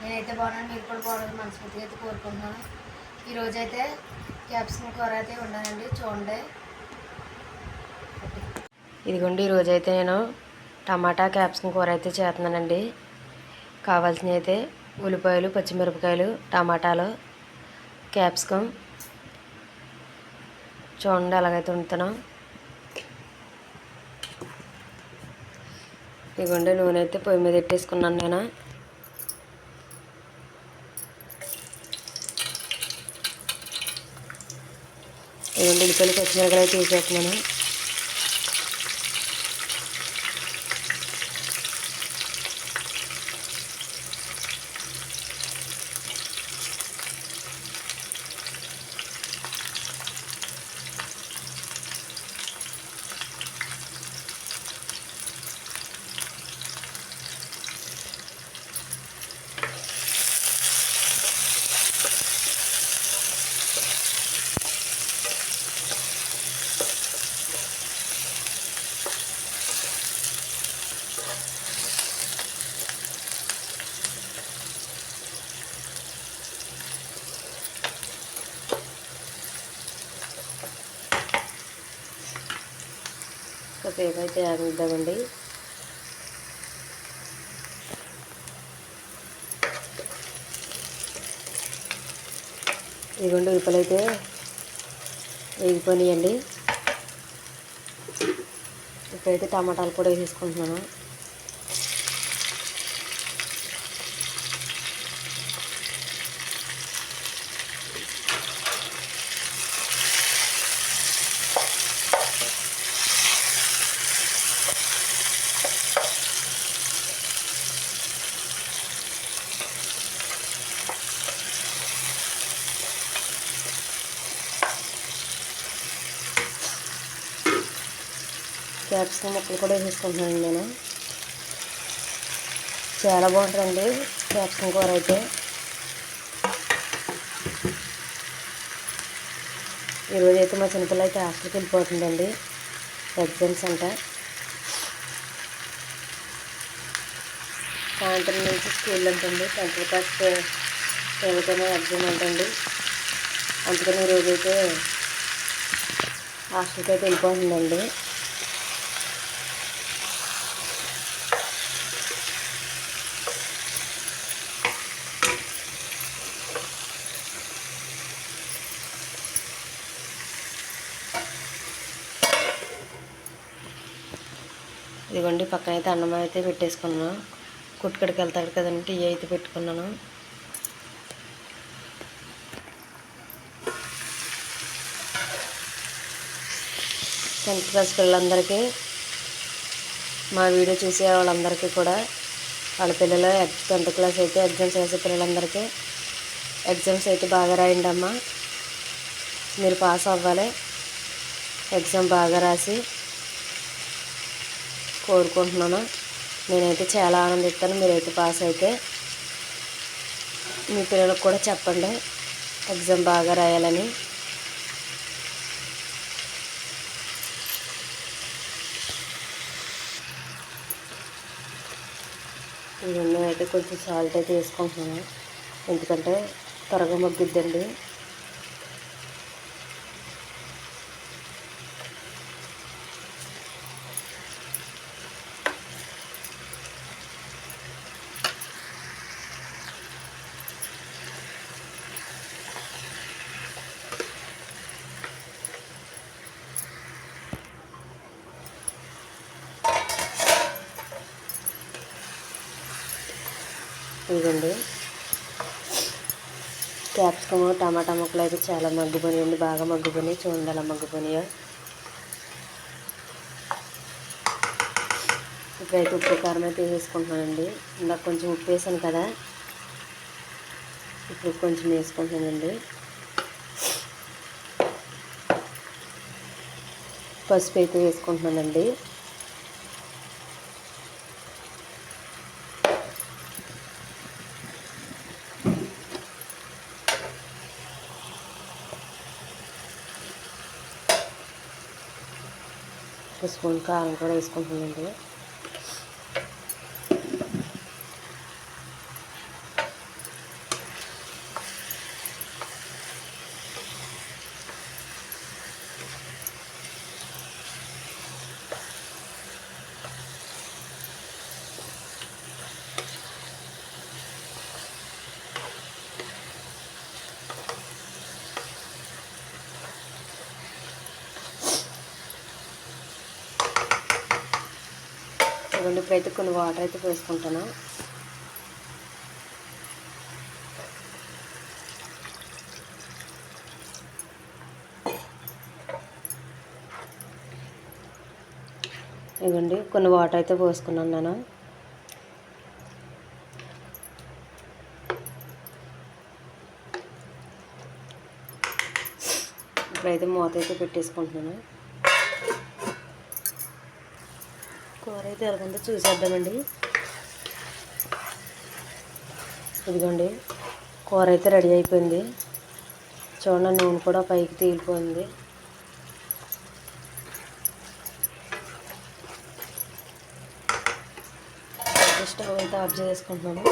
నేనైతే బాగున్నాను, మీరు కూడా బాగున్నాను మనస్ఫూర్తిగా అయితే కోరుకుంటున్నాను. ఈరోజైతే క్యాప్సికమ్ కూర అయితే ఉన్నానండి, చూడండి. ఇదిగోండి, ఈరోజైతే నేను టమాటా క్యాప్సికమ్ కూర అయితే చేస్తున్నానండి. కావాల్సినవి అయితే ఉల్లిపాయలు, పచ్చిమిరపకాయలు, టమాటాలు, క్యాప్సికమ్. చూడండి ఎలాగైతే వండుతానో. ఇదిగోండి, నూనె అయితే పొయ్యి మీద పెట్టేసుకున్నాను నేను. ఇదిగోండి, ఉల్లిపాయలు, పచ్చిమిరపకాయలు అయితే వేసేస్తున్నాను. కాసేపు అయితే ఆగిద్దామండి. ఇదిగోండి, ఉల్లిపాయలు అయితే వేగిపోయినాయండి. ఇప్పుడైతే టమాటాలు కూడా వేసేసుకుంటున్నాను. క్యాప్సికమ్ ముక్కలు కూడా వేసేసుకుంటున్నాను నేను. చాలా బాగుంటుందండి క్యాప్సికమ్ కూర అయితే. ఈరోజు అయితే మా చిన్నపిల్ల అయితే హాస్టల్కి వెళ్ళిపోతుందండి, ఎగ్జామ్స్ అంట. సాయంత్రం నుంచి స్కూల్ ఉంటుంది, 10th క్లాస్ చదువుకునే ఎగ్జామ్ ఉంటుంది. అందుకని ఈరోజైతే హాస్టల్కి అయితే వెళ్ళిపోతుందండి. ఇదిగోండి, పక్కన అయితే అన్నం అయితే పెట్టేసుకున్నాను. కుట్టుకడికి వెళ్తాడు కదండి, టీ అయితే పెట్టుకున్నాను. టెన్త్ క్లాస్ పిల్లలందరికీ, మా వీడియో చూసే వాళ్ళందరికీ కూడా, వాళ్ళ పిల్లలు 10th క్లాస్ అయితే ఎగ్జామ్స్ వేసే పిల్లలందరికీ ఎగ్జామ్స్ అయితే బాగా రాయండి అమ్మా. మీరు పాస్ అవ్వాలి, ఎగ్జామ్ బాగా రాసి కోరుకుంటున్నాను. నేనైతే చాలా ఆనందిస్తాను మీరైతే పాస్ అయితే. మీ పిల్లలకు కూడా చెప్పండి ఎగ్జామ్ బాగా రాయాలని. ఇవన్నీ అయితే కొంచెం సాల్ట్ అయితే వేసుకుంటున్నాను, ఎందుకంటే త్వరగా మగ్గిద్దండి. ఇదిగోండి, క్యాప్సికమ్ టమాటా ముక్కలు అయితే చాలా మగ్గిపోయినాయండి, బాగా మగ్గిపోయినాయి. చూడండి అలా మగ్గిపోయినాయో. ఇప్పుడైతే ఉప్పు కారం అయితే వేసుకుంటున్నానండి. ఇందాక కొంచెం ఉప్పు వేసాను కదా, ఇప్పుడు కొంచెం వేసుకుంటున్నానండి. పసుపు అయితే వేసుకుంటున్నానండి. ఒక స్పూన్ కారం కూడా వేసుకుంటున్నానండి. ఇదిగోండి ఇప్పుడైతే కొన్ని వాటర్ అయితే పోసుకుంటాను. ఇదిగోండి కొన్ని వాటర్ అయితే పోసుకున్నాను నేను. ఇప్పుడైతే మూత అయితే పెట్టేసుకుంటున్నాను. కూర అయితే ఎలాగుందో చూసేద్దామండి. ఇదిగోండి కూర అయితే రెడీ అయిపోయింది. చూడండి నూనె కూడా పైకి తేలిపోయింది. స్టవ్ అయితే ఆఫ్ చేసుకుంటున్నాను.